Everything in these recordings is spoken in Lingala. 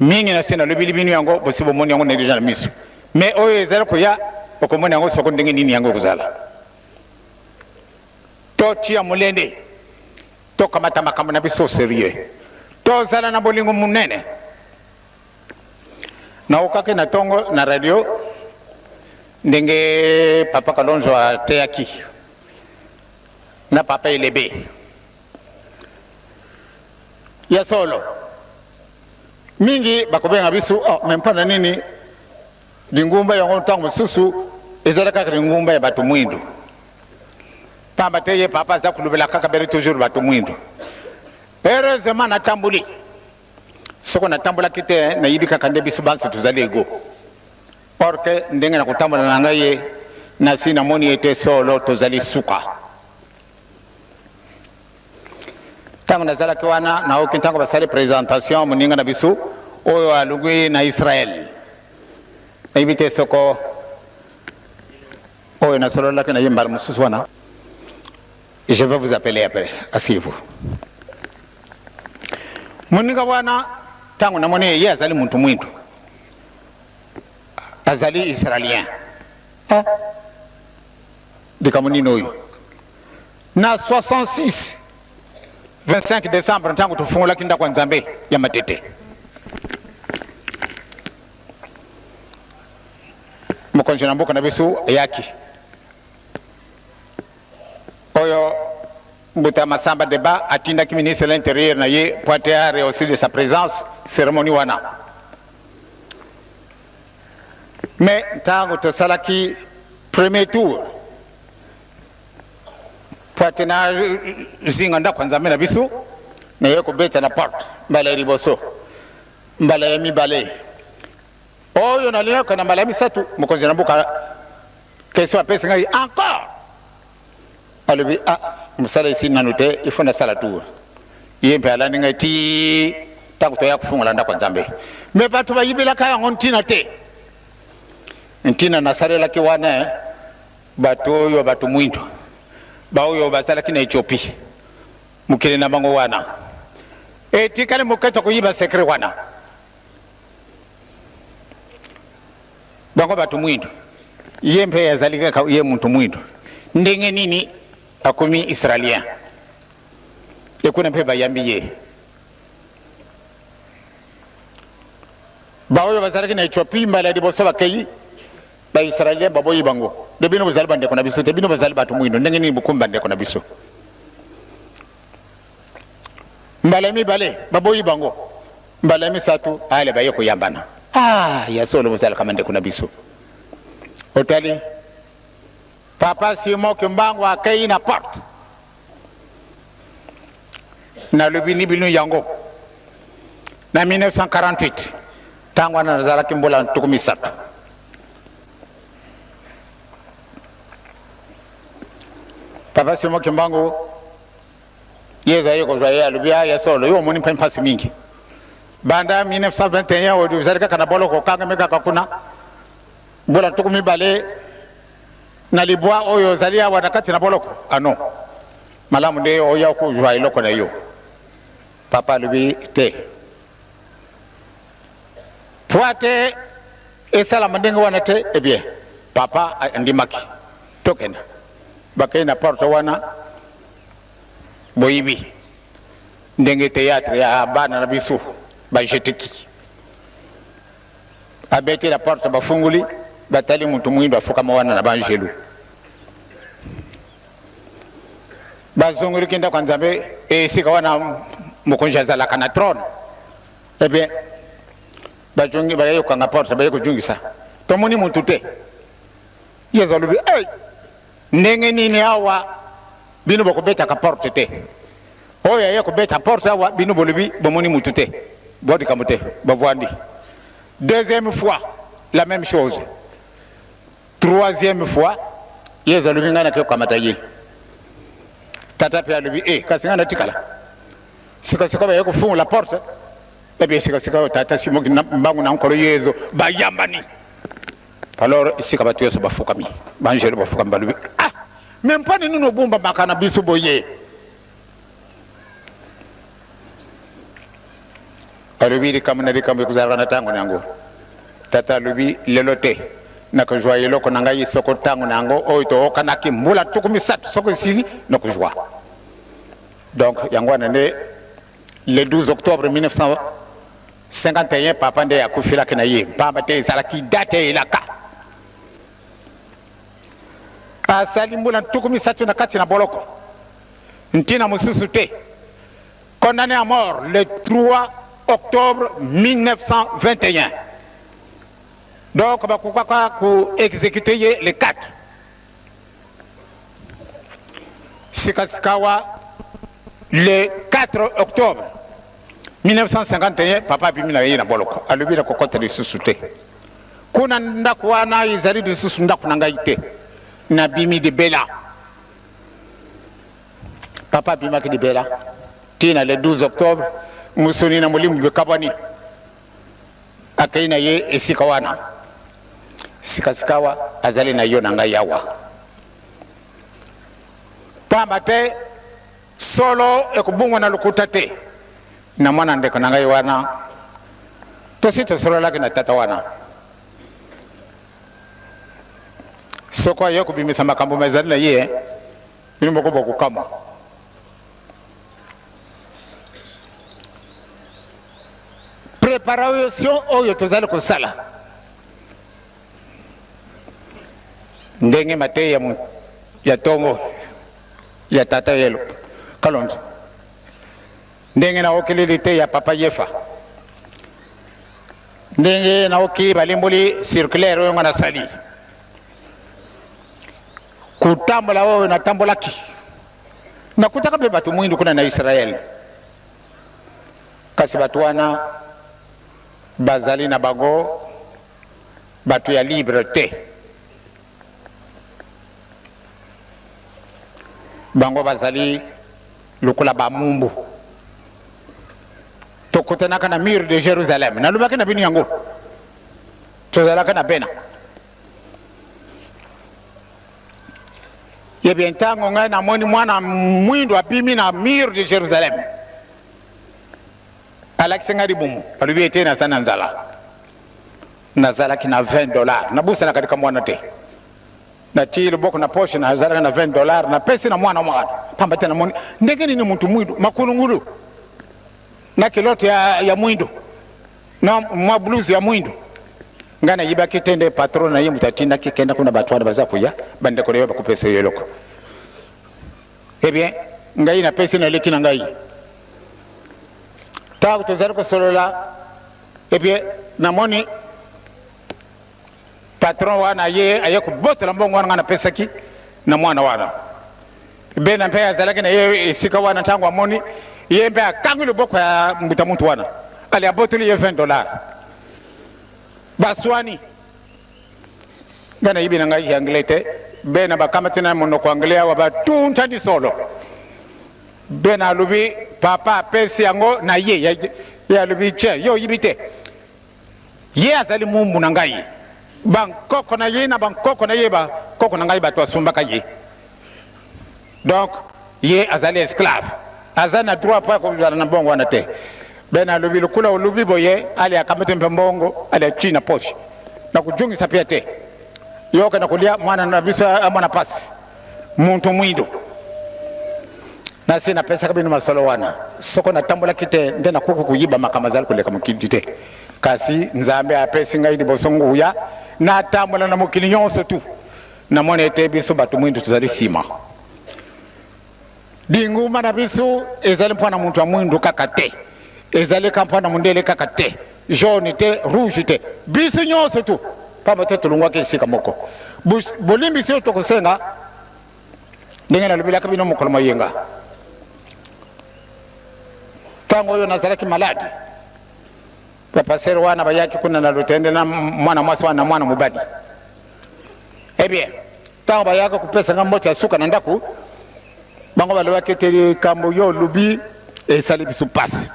mingi na sena lobi libinu yango bosibo moni yango nedeja na miso mais oyo ezala koya okomona yango soko ndenge nini yango kuzala to tia mulende to kamata makambo na biso sérieux to zala na bolingo munene na ukake na tongo na radio ndenge papa Kalonzo ateyaki na papa Elebe ya solo mingi bakobenga bisu mempana nini dingumba yango tango susu ezala kaka dingumba ya batu mwindu pamba teye papa za kulubela kaka bere toujours batu mwindu heureusement na tambuli soko na tambula kite na yibi kaka nde bisu bansu tuzali ego porque ndenge na kutambula na ngaye na sina moni ete solo tuzali suka tango nazala kiwana na okintango basali présentation muninga na bisu oyo alugui na Israël na ibite soko oyo na solo laki na yimbar mususwana. Je vais vous appeler après, asseyez-vous. Muninga wana tango na moni ye azali muntu mwindu azali israélien dikamunino oyo na 66 25 décembre ntango tufungula kinda kwa Nzambe ya Matete mukonje na mboka na bisu yaki oyo Mbuta Masamba Deba atinda ki ministre de l'Intérieur na ye pointer aussi de sa présence cérémonie wana mais ntango to salaki premier tour patena zinga nda kwanza mena bisu na yeko beta na porte mbale riboso mbale mi bale oyo na leo kana mbale misatu mukonzi na mbuka question apesa ngai encore alobi musala isi nanute ifuna sala tour yembe ala ninga ti takuto ya kufungula nda kwanza mbe me batu bayibela kaya ngontina te ntina nasarela ki wana batu yo batu mwindu baoyo basala kina Ethiopia mukile na bango wana etikale mukata kuyiba sekre wana bango batu mwindu yembe yazalika ka ye muntu mwindu ndenge nini akumi israélien yakuna mpe bayambiye baoyo basala kina Ethiopia mbala diboso bakayi ba israélien baboyi bango de bino bazali bande kona biso te bino bazali batu mwindu ndenge ni bukumba ndeko na biso mbala mi bale baboyi bango mbala mi satu ale baye ko yambana ya solo bazali kama ndeko na biso otali papa Simo Kimbangu akai na porte na lubini binu yango na 1948 tango na zala kimbola tukumisatu papa Simo Kimbangu yeza yeko zaya lubia ya solo yo moni pempasi mingi banda 1921 odi zalika kana bolo ko kanga meka kakuna bola tukumi bale na libwa oyo zalia wadakati na boloko ano malamu nde oya ku jwa iloko na yo papa lubi te poate esala mandenga wana te bien papa ndimaki tokena bakena porte wana boyibi ndenge théâtre ya bana na bisu ba jetiki abeti la porte bafunguli batali muntu mwindu afuka mawana na banjelu bazonguri kinda kwa Nzambe sika wana mukonja zala kana trône bien bajongi bayo kwa porte bayo kujungisa tomoni muntu te yezalubi ndenge nini hawa bino bokobeta ka porte te oya ya kubeta porte hawa bino bolubi bomoni muntu te bodi kamote bavwandi deuxième fois la même chose troisième fois yezalubi ngana ke kamata ye tata pe alubi kasi ngana tikala sika bayo kufunga la porte sika tata Simo Kimbangu na nkolo yezo bayambani alors sika batu yoso bafukami banjelo bafukami balubi même pas nous no bomba makana biso boye alobi likambo na likambo ekuzalaka na ntango nango tata alobi lelo te nakozwa eloko na ngai soko ntango nango oyo tookanaki mbula tuku misatu soko esili nakozwa. Donc yango wana nde le 12 octobre 1951 papa nde akufilaki na ye pamba te ezalaki date elaka asali mbula tuku misatu na kati na boloko ntina mosusu te. Condamné à mort le 3 octobre 1921. Donc bakukaka ku exécuter ye le 4. Sikasikawa le 4 octobre 1951 papa bimina ye na boloko alobi na kokota lisusu te. Kuna ndako wana izali lisusu ndako na ngai te na bimi de bela papa bimaki de bela tina le 12 octobre musoni na mulimu bekabani akai na ye esika wana sikasikawa azali na yo na ngai yawa pamba te solo ekubungwa na lukuta te na mwana ndeko na ngai wana tosito solo laki na tata wana soko ayo kubimisa makambo mazali na ye bino mokobo kukama préparation oyo tozali kosala ndenge mate ya tongo ya tata yelo Kalonzo ndenge na okeleli te ya papa Yefa ndenge na oki balimbuli circulaire oyo ngana sali kutambola oyo natambolaki nakutaka be batu mwindu kuna na Israel kasi batu wana bazali na bango batu ya libre te bango bazali lukula bamumbu tokutanaka na mur de Jérusalem nalobaki na bino yango tozalaka na pena yebie ntango ngai namoni mwana mwindu abimi na mur de Jérusalem alakisi ngai libumu alobi ete naza na nzala nazalaki na $20 nabusana katika mwana te natii loboko na poshe nazalaki na $20 napesi na mwana pamba te namoni ndenge nini muntu mwindu makulungulu na kilote ya mwindu na mwa blues ya mwindu ngana yibaki tende patron na ye mutatinda kikenda kuna batwana baza kuya bande ko leba kupesa yeloko bien ngai na pesi na leki na ngai taw to zero ko solola bien namoni patron wana ye ayeko botela mbongo wana na pesa ki na mwana wana bena mpe azalaki na ye sika wana tango amoni ye mpe akangule boko ya mbuta muntu wana ali aboteli ye $20 baswani ngana yibi na ngai anglete bena bakamatina monoko anglais wa batunta di solo bena lubi papa pesi yango na ye ya lubi che yo yibite ye azali mumbu na ngai bankoko na ye na bankoko na ye ba koko na ngai batwa sumbaka ye donc ye azali esclave azana droit pa ko na bongo wana te bena lubi lukula ulubi boye ali akamete mbongo ali china poshi na kujungisa pia te yoka na kulia mwana na bisa amana pasi muntu mwindo na sina pesa kabino masolo wana soko na tambola kite ndena kuku kuyiba makamazali kuleka mukidite kasi nzambe apesi ngai ndi bosongo ya na tambola na mukili nyonso tu na mwana ete biso batu mwindo tuzali sima dinguma na biso ezali mpona muntu wa mwindo kakate ezali kampana mundele kakate jaune te rouge te biso nyonso tu pamba te tulungwa ke sika moko bolimbi sio to kosenga ndenge na lubila kabino mokolo mayenga tango yo nazalaki maladi papa sero wana bayaki kuna na lutende na mwana mwasi wana mwana mubadi bien tango bayaka kupesa ngambo cha suka na ndaku bango balewaki te kambo yo lubi esali biso pasi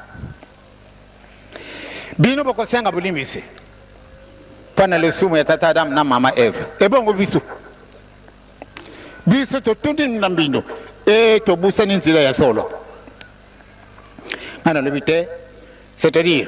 bino bokosenga bulimbisi pana le sumu ya tata Adam na mama Eve ebongo biso to tundi na mbino to busa ni nzila ya solo ana lebite c'est-à-dire